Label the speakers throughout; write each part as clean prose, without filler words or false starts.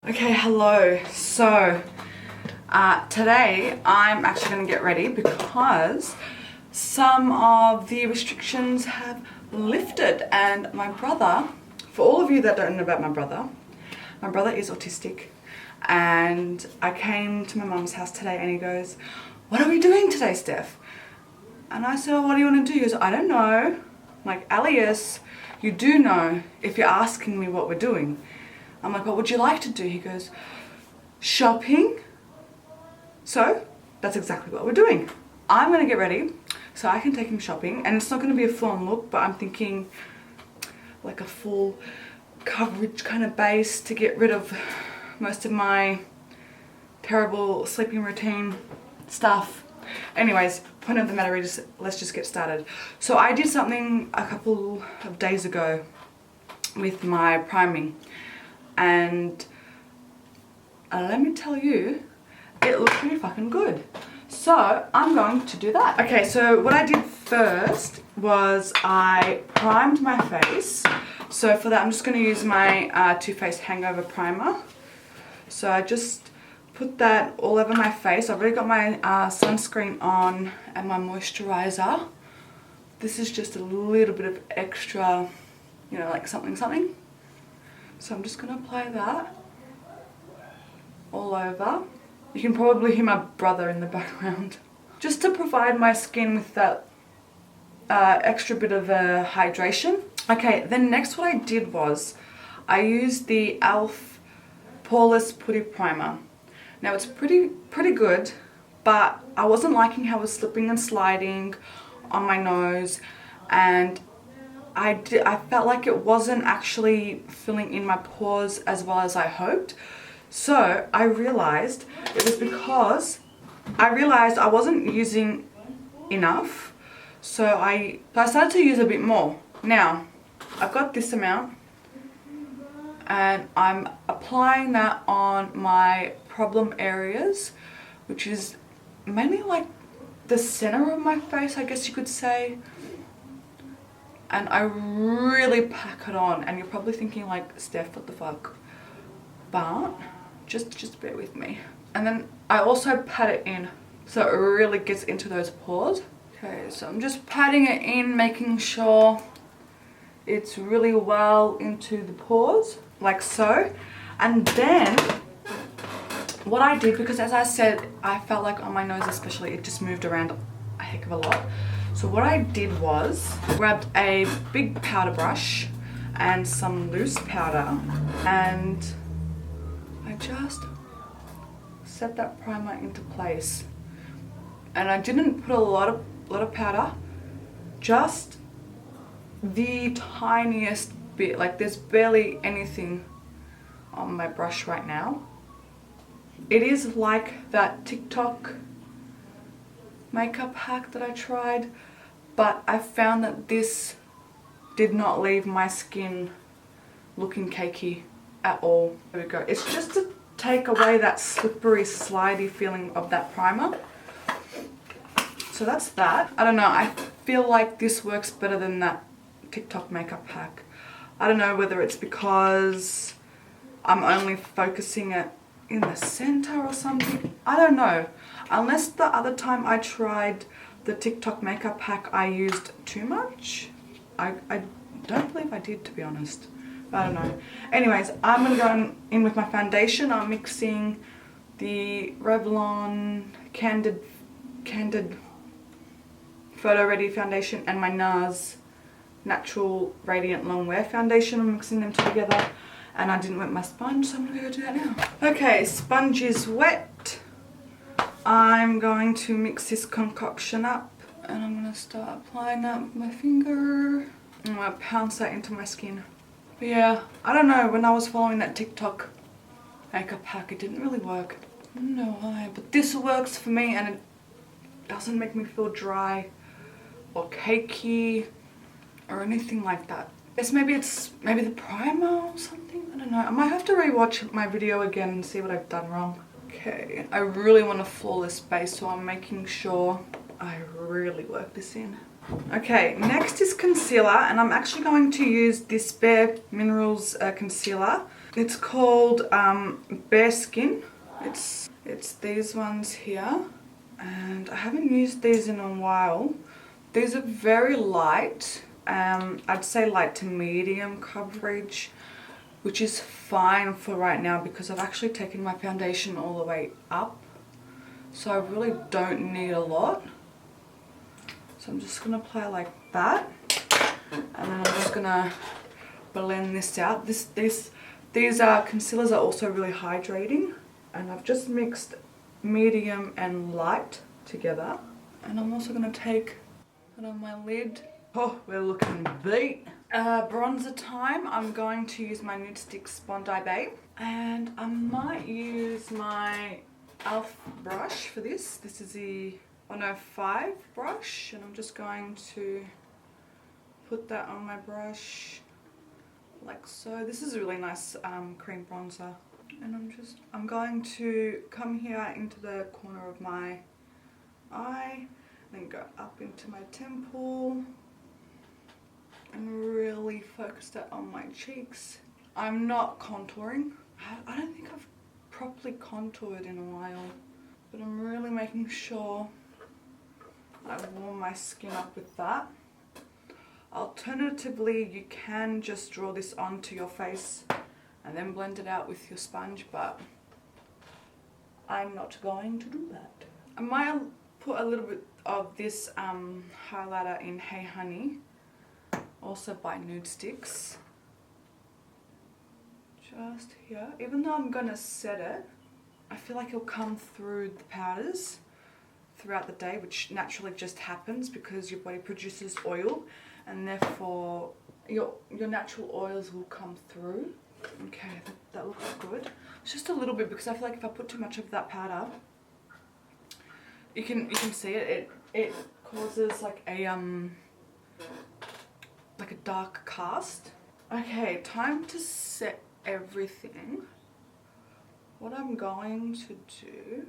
Speaker 1: Okay, hello. So today I'm actually going to get ready because some of the restrictions have lifted, and my brother, for all of you that don't know about my brother is autistic, and I came to my mum's house today and he goes, "What are we doing today, Steph?" And I said, "Oh, what do you want to do?" He goes, "I don't know." I'm like, "Alias, you do know if you're asking me what we're doing." I'm like, "What would you like to do?" He goes, "Shopping." So that's exactly what we're doing. I'm gonna get ready so I can take him shopping, and it's not gonna be a full-on look, but I'm thinking like a full coverage kind of base to get rid of most of my terrible sleeping routine stuff. Anyways, point of the matter is, let's just get started. So I did something a couple of days ago with my priming, and let me tell you, it looks pretty fucking good. So I'm going to do that. Okay, so what I did first was I primed my face. So for that I'm just going to use my Too Faced Hangover Primer. So I just put that all over my face. I've already got my sunscreen on and my moisturizer. This is just a little bit of extra, you know, like something. So I'm just going to apply that all over. You can probably hear my brother in the background. Just to provide my skin with that extra bit of hydration. Okay, then next what I did was I used the e.l.f. Poreless Putty Primer. Now it's pretty good, but I wasn't liking how it was slipping and sliding on my nose, and I felt like it wasn't actually filling in my pores as well as I hoped. So I realized it was because I realized I wasn't using enough. So I started to use a bit more. Now I've got this amount and I'm applying that on my problem areas, which is mainly like the center of my face, I guess you could say. And I really pack it on, and you're probably thinking like, "Steph, what the fuck?" But just bear with me. And then I also pat it in so it really gets into those pores. Okay, so I'm just patting it in, making sure it's really well into the pores, like so. And then what I did, because as I said, I felt like on my nose especially, it just moved around a heck of a lot. So what I did was grabbed a big powder brush and some loose powder, and I just set that primer into place. And I didn't put a lot of powder, just the tiniest bit. Like there's barely anything on my brush right now. It is like that TikTok makeup hack that I tried, but I found that this did not leave my skin looking cakey at all. There we go. It's just to take away that slippery, slidey feeling of that primer. So that's that. I don't know, I feel like this works better than that TikTok makeup hack. I don't know whether it's because I'm only focusing it in the center or something. I don't know. Unless the other time I tried the TikTok makeup hack I used too much. I don't believe I did, to be honest. I don't know. Anyways, I'm going to go in with my foundation. I'm mixing the Revlon Candid Photo Ready foundation and my NARS Natural Radiant Longwear foundation. I'm mixing them together, and I didn't wet my sponge, so I'm going to go do that now. Okay, sponge is wet. I'm going to mix this concoction up, and I'm going to start applying that with my finger. I'm going to pounce that into my skin. But yeah, I don't know, when I was following that TikTok makeup hack, it didn't really work. I don't know why, but this works for me, and it doesn't make me feel dry or cakey or anything like that. I guess maybe it's the primer or something. I don't know. I might have to rewatch my video again and see what I've done wrong. Okay, I really want a flawless base, so I'm making sure I really work this in. Okay, next is concealer, and I'm actually going to use this Bare Minerals concealer. It's called Bare Skin. It's these ones here, and I haven't used these in a while. These are very light. I'd say light to medium coverage, which is fine for right now because I've actually taken my foundation all the way up. So I really don't need a lot. So I'm just going to apply like that. And then I'm just going to blend this out. These concealers are also really hydrating. And I've just mixed medium and light together. And I'm also going to take it on my lid. Oh, we're looking beat. Bronzer time. I'm going to use my Nudestix Bondi Bay. And I might use my e.l.f. brush for this. This is the 105 brush. And I'm just going to put that on my brush like so. This is a really nice cream bronzer. And I'm going to come here into the corner of my eye, then go up into my temple and really focus that on my cheeks. I'm not contouring. I don't think I've properly contoured in a while, but I'm really making sure I warm my skin up with that. Alternatively, you can just draw this onto your face and then blend it out with your sponge, but I'm not going to do that. I might put a little bit of this highlighter in Hey Honey, also by Nudestix. Just here. Even though I'm gonna set it, I feel like it'll come through the powders throughout the day, which naturally just happens because your body produces oil, and therefore your natural oils will come through. Okay, that looks good. It's just a little bit because I feel like if I put too much of that powder, you can see it. It causes like a dark cast. Okay, time to set everything. What I'm going to do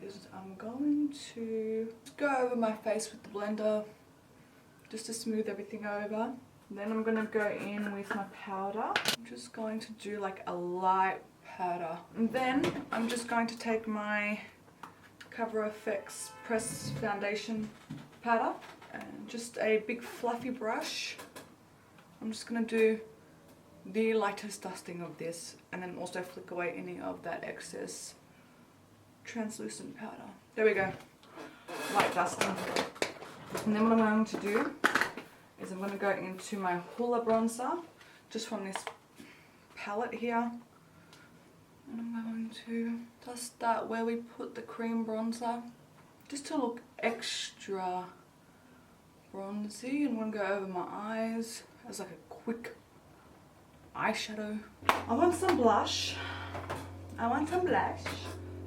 Speaker 1: is I'm going to go over my face with the blender just to smooth everything over. Then I'm going to go in with my powder. I'm just going to do like a light powder. And then I'm just going to take my Cover FX Press Foundation powder and just a big fluffy brush. I'm just going to do the lightest dusting of this and then also flick away any of that excess translucent powder. There we go. Light dusting. And then what I'm going to do is I'm going to go into my Hoola bronzer, just from this palette here. And I'm going to dust that where we put the cream bronzer, just to look extra bronzy. And I'm going to go over my eyes as like a quick eyeshadow. I want some blush.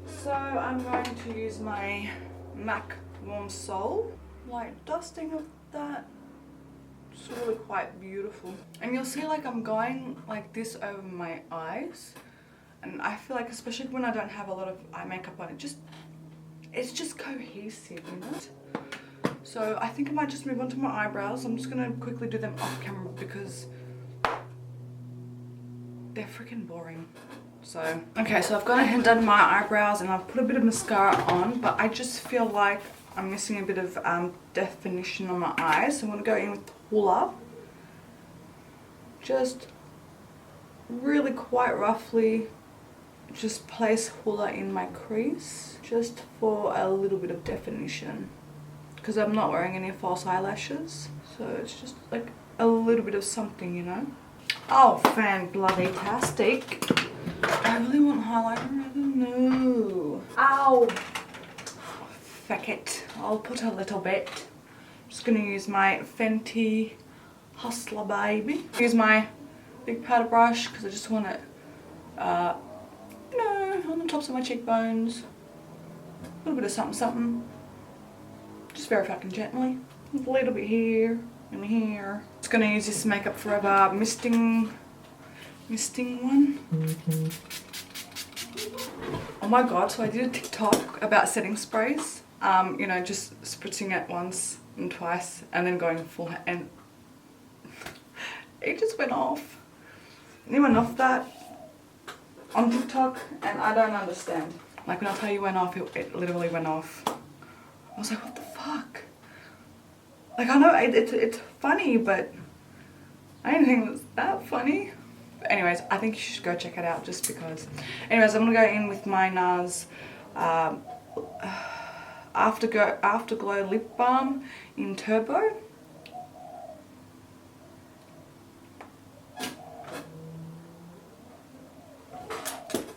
Speaker 1: So I'm going to use my MAC Warm Soul. Light dusting of that. It's really quite beautiful. And you'll see like I'm going like this over my eyes. And I feel like especially when I don't have a lot of eye makeup on, it's just cohesive, you know? So I think I might just move on to my eyebrows. I'm just going to quickly do them off camera because they're freaking boring. So, okay, so I've gone ahead and done my eyebrows and I've put a bit of mascara on, but I just feel like I'm missing a bit of definition on my eyes. So I'm going to go in with Hoola. Just really quite roughly just place Hoola in my crease just for a little bit of definition. Because I'm not wearing any false eyelashes. So it's just like a little bit of something, you know. Oh, fan-bloody-tastic. I really want highlighter. I don't know. Ow. Feck it. I'll put a little bit. I'm just going to use my Fenty Hustler Baby. Use my big powder brush because I just want it, you know, on the tops of my cheekbones. A little bit of something. Just very fucking gently. A little bit here and here. Just going to use this Makeup Forever misting one. Oh my god, so I did a TikTok about setting sprays. You know, just spritzing it once and twice and then going full, and it just went off. It went off that on TikTok and I don't understand. Like when I tell you went off, it literally went off. I was like, what the fuck? Like I know it's funny, but I didn't think it was that funny. But anyways, I think you should go check it out just because. Anyways, I'm gonna go in with my NARS Afterglow Lip Balm in Turbo.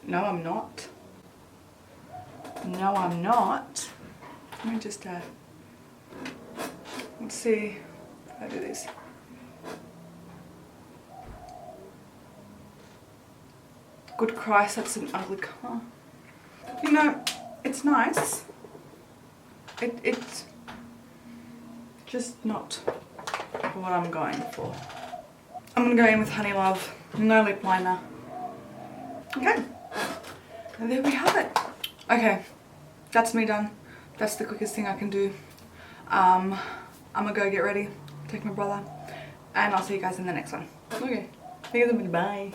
Speaker 1: No, I'm not. No, I'm not. Let me just, let's see how I do this. Good Christ, that's an ugly colour. You know, it's nice. It's just not what I'm going for. I'm gonna go in with Honey Love, no lip liner. Okay, and there we have it. Okay, that's me done. That's the quickest thing I can do. I'm gonna go get ready, take my brother, and I'll see you guys in the next one. Okay, see you then, bye.